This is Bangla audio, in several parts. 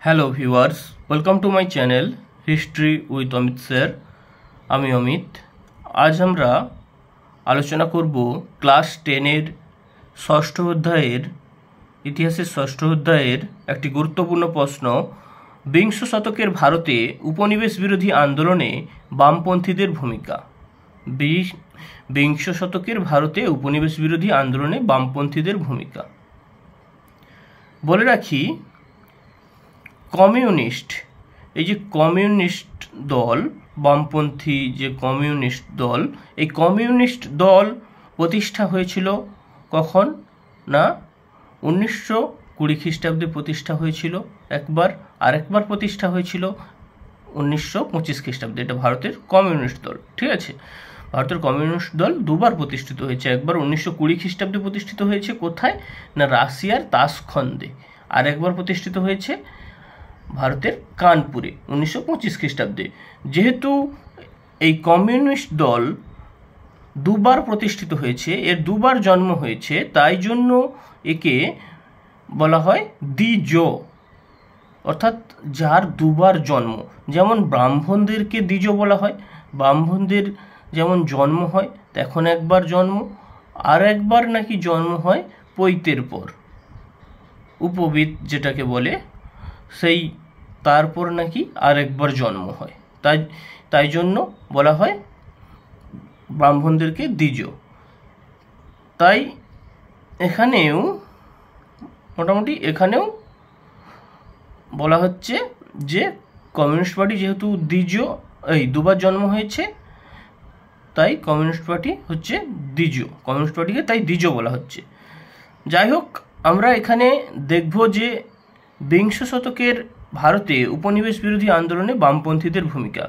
Hello viewers, welcome to my channel history with Amit sir. আমি অমিত। আজ আমরা আলোচনা করব ক্লাস 10-এর ষষ্ঠ অধ্যায়ের ইতিহাসের ষষ্ঠ অধ্যায়ের একটি গুরুত্বপূর্ণ প্রশ্ন, বিংশ শতকের ভারতে উপনিবেশ বিরোধী আন্দোলনে বামপন্থীদের ভূমিকা। বিংশ শতকের ভারতে উপনিবেশ বিরোধী আন্দোলনে বামপন্থীদের ভূমিকা। বলে রাখি, কমিউনিস্ট, এই যে কমিউনিস্ট দল, বামপন্থী যে কমিউনিস্ট দল, এই কমিউনিস্ট দল প্রতিষ্ঠা হয়েছিল কখন না 1920 খ্রিস্টাব্দে প্রতিষ্ঠা হয়েছিল একবার, আরেকবার প্রতিষ্ঠা হয়েছিল 1925 খ্রিস্টাব্দে। এটা ভারতের কমিউনিস্ট দল, ঠিক আছে। ভারতের কমিউনিস্ট দল দুবার প্রতিষ্ঠিত হয়েছে। একবার 1920 খ্রিস্টাব্দে প্রতিষ্ঠিত হয়েছে কোথায় না রাশিয়ার তাশখন্দে, আর একবার প্রতিষ্ঠিত হয়েছে ভারতের কানপুরে 1925 খ্রিস্টাব্দে। যেহেতু এই কমিউনিস্ট দল দুবার প্রতিষ্ঠিত হয়েছে, এর দুবার জন্ম হয়েছে, তাই জন্য একে বলা হয় দ্বিজ, অর্থাৎ যার দুবার জন্ম। যেমন ব্রাহ্মণদেরকে দ্বিজ বলা হয়, ব্রাহ্মণদের যেমন জন্ম হয় তখন একবার জন্ম, আর একবার নাকি জন্ম হয় পৈতের পর, উপবিদ যেটাকে বলে, সেই তারপর নাকি আরেকবার জন্ম হয়, তাই জন্য বলা হয় ব্রাহ্মণদেরকে দ্বিজ। তাই এখানেও মোটামুটি এখানেও বলা হচ্ছে যে কমিউনিস্ট পার্টি যেহেতু দ্বিজ, এই দুবার জন্ম হয়েছে, তাই কমিউনিস্ট পার্টি হচ্ছে দ্বিজ, কমিউনিস্ট পার্টিকে তাই দ্বিজ বলা হচ্ছে। যাই হোক, আমরা এখানে দেখব যে বিংশ শতকের ভারতে উপনিবেশ বিরোধী আন্দোলনে বামপন্থীদের ভূমিকা।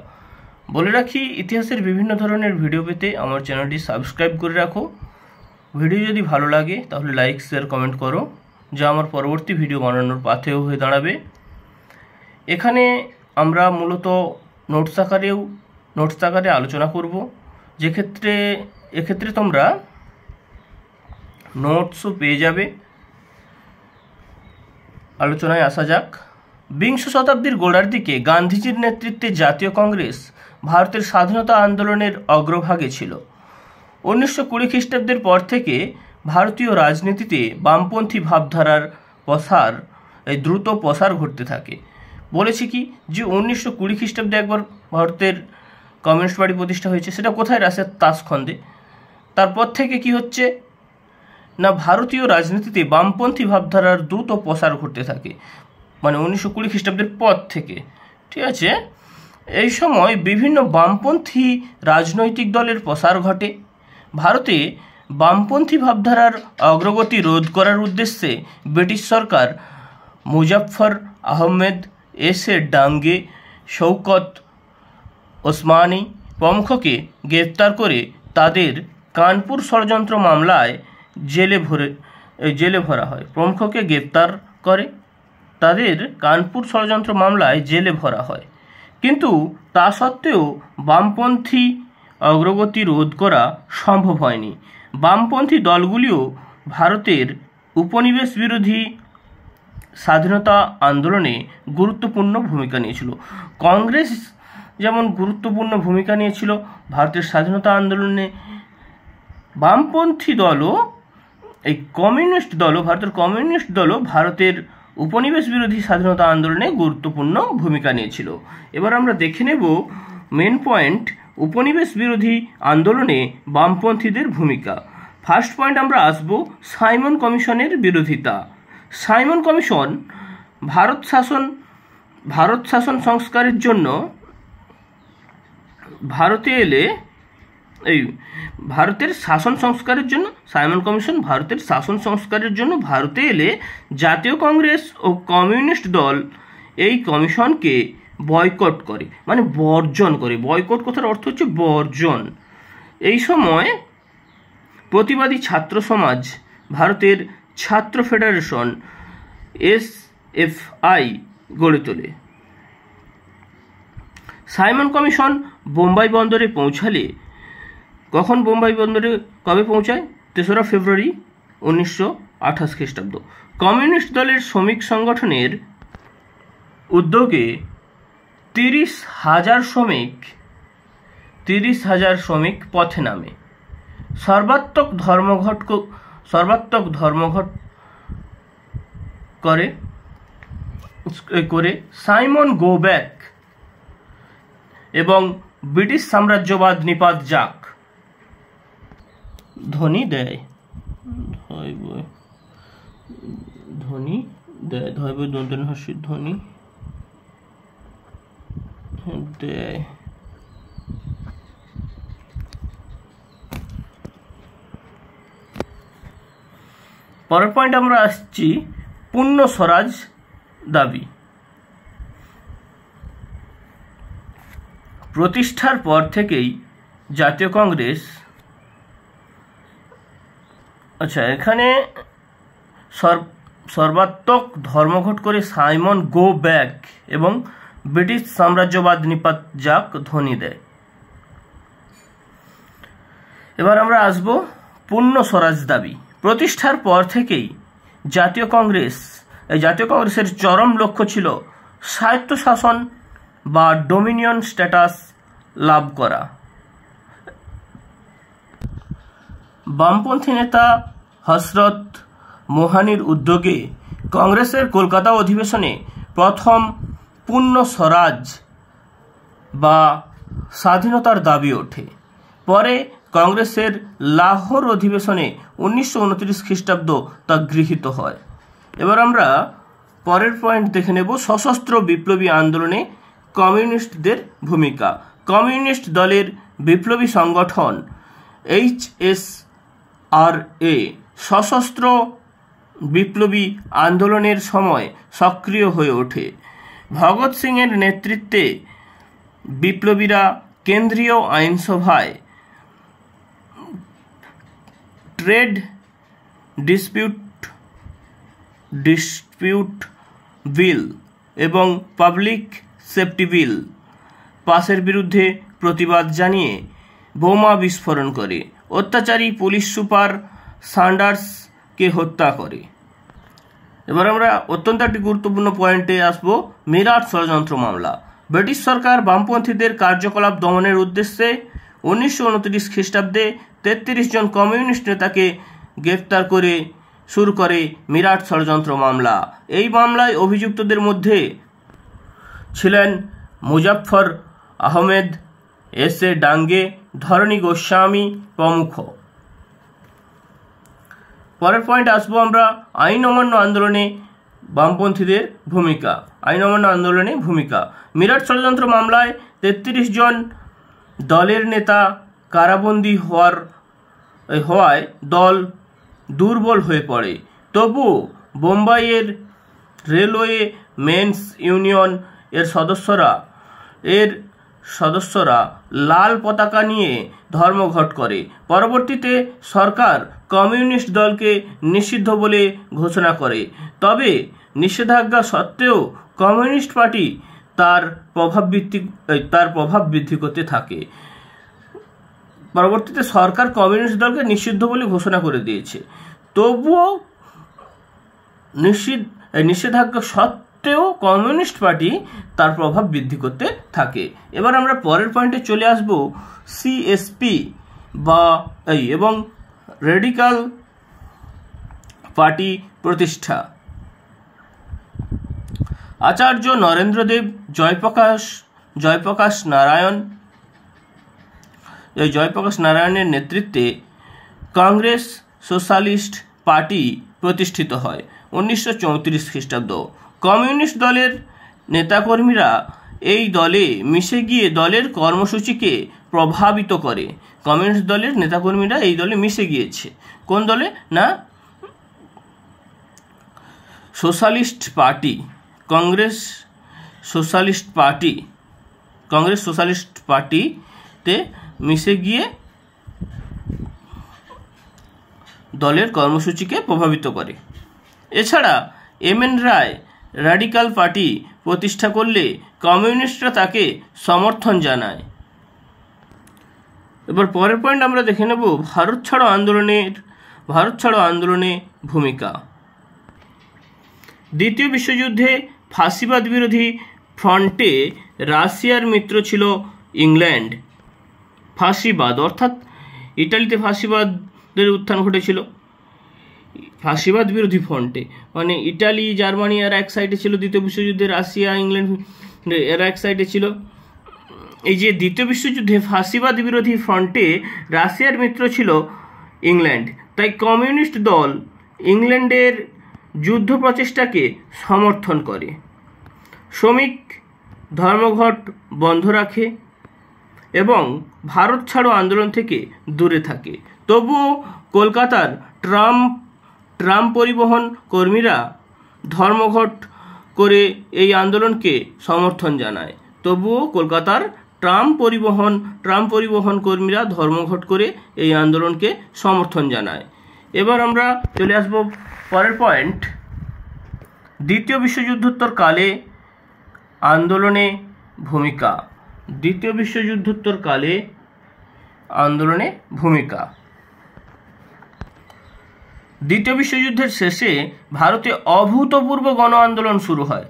বলে রাখি, ইতিহাসের বিভিন্ন ধরনের ভিডিও পেতে আমার চ্যানেলটি সাবস্ক্রাইব করে রাখো। ভিডিও যদি ভালো লাগে তাহলে লাইক, শেয়ার, কমেন্ট করো, যা আমার পরবর্তী ভিডিও বানানোর পাথেয় হয়ে দাঁড়াবে। এখানে আমরা মূলত নোটস আকারে আলোচনা করব, এক্ষেত্রে তোমরা নোটসও পেয়ে যাবে। আলোচনায় আসা যাক। বিংশ শতাব্দীর গোড়ার দিকে গান্ধীজির নেতৃত্বে জাতীয় কংগ্রেস ভারতের স্বাধীনতা আন্দোলনের অগ্রভাগে ছিল। 1920 খ্রিস্টাব্দের পর থেকে ভারতীয় রাজনীতিতে বামপন্থী ভাবধারার দ্রুত প্রসার ঘটতে থাকে। বলেছি কি যে 1920 খ্রিস্টাব্দে একবার ভারতের কমিউনিস্ট পার্টি প্রতিষ্ঠা হয়েছে, সেটা কোথায়? রাশিয়ার তাশখন্দে। তারপর থেকে কি হচ্ছে না ভারতীয় রাজনীতিতে বামপন্থী ভাবধারার দ্রুত প্রসার ঘটতে থাকে, মানে 1920 খ্রিস্টাব্দের পর থেকে, ঠিক আছে। এই সময় বিভিন্ন বামপন্থী রাজনৈতিক দলের প্রসার ঘটে। ভারতে বামপন্থী ভাবধারার অগ্রগতি রোধ করার উদ্দেশ্যে ব্রিটিশ সরকার মুজাফফর আহমেদ, এস.এ. ডাঙ্গে, শৌকত ওসমানী প্রমুখকে গ্রেপ্তার করে তাদের কানপুর ষড়যন্ত্র মামলায় জেলে ভরা হয়। প্রমুখকে গ্রেপ্তার করে তাদের কানপুর ষড়যন্ত্র মামলায় জেলে ভরা হয়। কিন্তু তা সত্ত্বেও বামপন্থী অগ্রগতি রোধ করা সম্ভব হয়নি। বামপন্থী দলগুলিও ভারতের উপনিবেশ বিরোধী স্বাধীনতা আন্দোলনে গুরুত্বপূর্ণ ভূমিকা নিয়েছিল। কংগ্রেস যেমন গুরুত্বপূর্ণ ভূমিকা নিয়েছিল ভারতের স্বাধীনতা আন্দোলনে, বামপন্থী দলও, এই কমিউনিস্ট দলও, ভারতের কমিউনিস্ট দলও ভারতের উপনিবেশ বিরোধী স্বাধীনতা আন্দোলনে গুরুত্বপূর্ণ ভূমিকা নিয়েছিল। এবার আমরা দেখে নেব মেন পয়েন্ট, উপনিবেশ বিরোধী আন্দোলনে বামপন্থীদের ভূমিকা। ফার্স্ট পয়েন্ট আমরা আসব সাইমন কমিশনের বিরোধিতা। সাইমন কমিশন ভারত শাসন সংস্কারের জন্য ভারতের শাসন সংস্কারের জন্য সাইমন কমিশন ভারতের শাসন সংস্কারের জন্য ভারতে এলে জাতীয় কংগ্রেস ও কমিউনিস্ট দল এই কমিশনকে বয়কট করে, মানে বর্জন করে। বয়কট কথার অর্থ হচ্ছে বর্জন। এই সময় প্রতিবাদী ছাত্র সমাজ ভারতের ছাত্র ফেডারেশন SFI গড়ে তোলে। সাইমন কমিশন বোম্বাই বন্দরে পৌঁছালে, কখন বোম্বাই বন্দরে কবে পৌঁছায়? 3রা ফেব্রুয়ারি 1928 খ্রিস্টাব্দ। কমিউনিস্ট দলের শ্রমিক সংগঠনের উদ্যোগে 30,000 শ্রমিক পথে নামে। সর্বাত্মক ধর্মঘট করে সাইমন গো ব্যাক এবং ব্রিটিশ সাম্রাজ্যবাদ নিপাত যাক ধ্বনি দেয়। ধ্বনি দেয়। পরের পয়েন্ট আমরা আসছি পূর্ণ স্বরাজ দাবি। প্রতিষ্ঠার পর থেকেই জাতীয় কংগ্রেস এখানে সর্বাত্মক ধর্মঘট করে সাইমন গো ব্যাক এবং ব্রিটিশ সাম্রাজ্যবাদ নিপাত যাক ধ্বনি দেয়। এবার আমরা আসব পূর্ণ স্বরাজ দাবি। প্রতিষ্ঠার পর থেকেই জাতীয় কংগ্রেসের চরম লক্ষ্য ছিল স্বায়ত্তশাসন বা ডোমিনিয়ন স্ট্যাটাস লাভ করা। বামপন্থী নেতা হযরত মোহানির উদ্যোগে কংগ্রেসের কলকাতা অধিবেশনে প্রথম পূর্ণ স্বরাজ বা স্বাধীনতার দাবি ওঠে। পরে কংগ্রেসের লাহোর অধিবেশনে 1929 খ্রিস্টাব্দ তা গৃহীত হয়। এবার আমরা পরের পয়েন্ট দেখে নেব সশস্ত্র বিপ্লবী আন্দোলনে কমিউনিস্টদের ভূমিকা। কমিউনিস্ট দলের বিপ্লবী সংগঠন HSRA সশস্ত্র বিপ্লবী আন্দোলনের সময় সক্রিয় হয়ে ওঠে। ভগৎ সিং এর নেতৃত্বে বিপ্লবীরা কেন্দ্রীয় আইনসভায় ট্রেড ডিসপিউট বিল এবং পাবলিক সেফটি বিল পাসের বিরুদ্ধে প্রতিবাদ জানিয়ে বোমা বিস্ফোরণ করে অত্যাচারী পুলিশ সুপার সান্ডার্সকে হত্যা করে। এবার আমরা অত্যন্ত একটি গুরুত্বপূর্ণ পয়েন্টে আসব, মিরাট ষড়যন্ত্র মামলা। ব্রিটিশ সরকার বামপন্থীদের কার্যকলাপ দমনের উদ্দেশ্যে 1929 খ্রিস্টাব্দে 33 জন কমিউনিস্ট নেতাকে গ্রেফতার করে শুরু করে মিরাট ষড়যন্ত্র মামলা। এই মামলায় অভিযুক্তদের মধ্যে ছিলেন মুজাফফর আহমেদ, S.A. ডাঙ্গে, ধরণী গোস্বামী প্রমুখ। পরের পয়েন্ট আসবো আমরা আইন অমান্য আন্দোলনে বামপন্থীদের ভূমিকা। মিরাট ষড়যন্ত্র মামলায় 33 জন দলের নেতা কারাবন্দী হওয়ায় দল দুর্বল হয়ে পড়ে। তবুও বোম্বাইয়ের রেলওয়ে মেন্স ইউনিয়ন এর সদস্যরা লাল পতাকা নিয়ে ধর্মঘট করে। পরবর্তীতে সরকার কমিউনিস্ট দলকে নিষিদ্ধ বলে ঘোষণা করে। তবে নিষেধাজ্ঞা সত্ত্বেও কমিউনিস্ট পার্টি তার প্রভাব বৃদ্ধি করতে থাকে। পরবর্তীতে সরকার কমিউনিস্ট দলকে নিষিদ্ধ বলে ঘোষণা করে দিয়েছে, তবুও নিষেধাজ্ঞা সত্ত্বেও কমিউনিস্ট পার্টি তার প্রভাব বৃদ্ধি করতে থাকে। এবার আমরা পরের পয়েন্টে চলে আসব সিএসপি এবং রেডিকাল পার্টি প্রতিষ্ঠা। আচার্য নরেন্দ্রদেব, জয়প্রকাশ নারায়ণের নেতৃত্বে কংগ্রেস সোশ্যালিস্ট পার্টি প্রতিষ্ঠিত হয় 1934 খ্রিস্টাব্দ। কমিউনিস্ট দলের নেতাকর্মীরা এই দলে মিশে গিয়ে দলের কর্মসূচিকে প্রভাবিত করে। কমিউনিস্ট দলের নেতাকর্মীরা এই দলে মিশে গিয়েছে। কোন দলে? না, সোশ্যালিস্ট পার্টি, কংগ্রেস সোশ্যালিস্ট পার্টিতে মিশে গিয়ে দলের কর্মসূচিকে প্রভাবিত করে। এছাড়া এম.এন. রায় র্যাডিক্যাল পার্টি প্রতিষ্ঠা করলে কমিউনিস্টরা তাকে সমর্থন জানায়। এবার পরের পয়েন্ট আমরা দেখে নেব ভারত ছাড়ো আন্দোলনে ভূমিকা। দ্বিতীয় বিশ্বযুদ্ধে ফাঁসিবাদ বিরোধী ফ্রন্টে রাশিয়ার মিত্র ছিল ইংল্যান্ড। ফাঁসিবাদ অর্থাৎ ইটালিতে ফাঁসিবাদের উত্থান ঘটেছিল। ফাঁসিবাদ বিরোধী ফ্রন্টে মানে ইটালি, জার্মানি এরা এক সাইডে ছিল দ্বিতীয় বিশ্বযুদ্ধে, রাশিয়া, ইংল্যান্ড এরা এক সাইডে ছিল। এই যে দ্বিতীয় বিশ্বযুদ্ধে ফাঁসিবাদ বিরোধী ফ্রন্টে রাশিয়ার মিত্র ছিল ইংল্যান্ড, তাই কমিউনিস্ট দল ইংল্যান্ডের যুদ্ধ প্রচেষ্টাকে সমর্থন করে। শ্রমিক ধর্মঘট বন্ধ রাখে এবং ভারত ছাড়ো আন্দোলন থেকে দূরে থাকে। তবুও কলকাতার ট্রাম পরিবহন কর্মীরা ধর্মঘট করে এই আন্দোলনকে সমর্থন জানায়। তবুও কলকাতার ট্রাম পরিবহন কর্মীরা ধর্মঘট করে এই আন্দোলনকে সমর্থন জানায়। এবার আমরা চলে আসব পরের পয়েন্ট, দ্বিতীয় বিশ্বযুদ্ধোত্তর কালে আন্দোলনে ভূমিকা। দ্বিতীয় বিশ্বযুদ্ধোত্তর কালে আন্দোলনে ভূমিকা। দ্বিতীয় বিশ্বযুদ্ধের শেষে ভারতে অভূতপূর্ব গণ আন্দোলন শুরু হয়।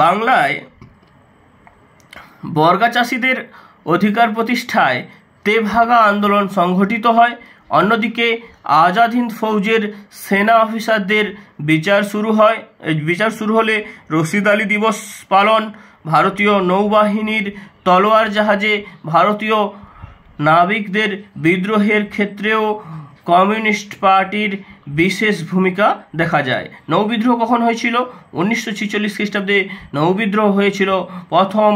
বাংলায় বর্গা চাষীদের অধিকার প্রতিষ্ঠায় তেভাগা আন্দোলন সংঘটিত হয়। অন্যদিকে আজাদ হিন্দ ফৌজের সেনা অফিসারদের বিচার শুরু হলে রশিদ আলী দিবস পালন, ভারতীয় নৌবাহিনীর তলোয়ার জাহাজে ভারতীয় নাবিকদের বিদ্রোহের ক্ষেত্রেও কমিউনিস্ট পার্টির বিশেষ ভূমিকা দেখা যায়। নৌবিদ্রোহ কখন হয়েছিল? 1946 খ্রিস্টাব্দে নৌবিদ্রোহ হয়েছিল। প্রথম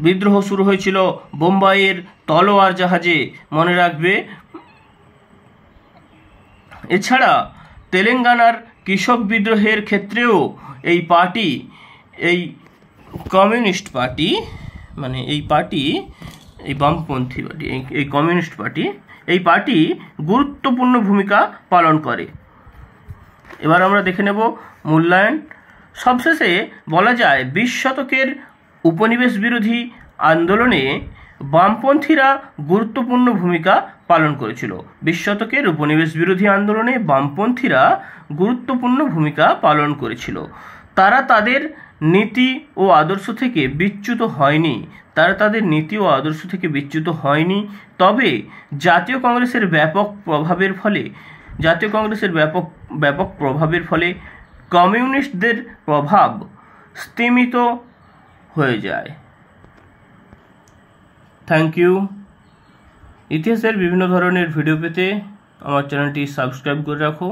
বিদ্রোহ শুরু হয়েছিল বোম্বাইয়ের তলোয়ার জাহাজে, মনে রাখবে। এছাড়া তেলেঙ্গানার কৃষক বিদ্রোহের ক্ষেত্রেও এই কমিউনিস্ট পার্টি মানে এই বামপন্থী পার্টি, এই কমিউনিস্ট পার্টি, এই পার্টি গুরুত্বপূর্ণ ভূমিকা পালন করে। এবার আমরা দেখে নেব মূল্যায়ন। সবশেষে বলা যায় 20 শতকের উপনিবেশ বিরোধী আন্দোলনে বামপন্থীরা গুরুত্বপূর্ণ ভূমিকা পালন করেছিল। 20 শতকের উপনিবেশ বিরোধী আন্দোলনে বামপন্থীরা গুরুত্বপূর্ণ ভূমিকা পালন করেছিল। তারা তাদের নীতি ও আদর্শ থেকে বিচ্যুত হয়নি। তবে জাতীয় কংগ্রেসের ব্যাপক প্রভাবের ফলে কমিউনিস্টদের প্রভাব স্তিমিত হয়ে যায়। Thank you. ইতিহাসের বিভিন্ন ধরনের ভিডিও পেতে আমার চ্যানেলটি সাবস্ক্রাইব করে রাখো।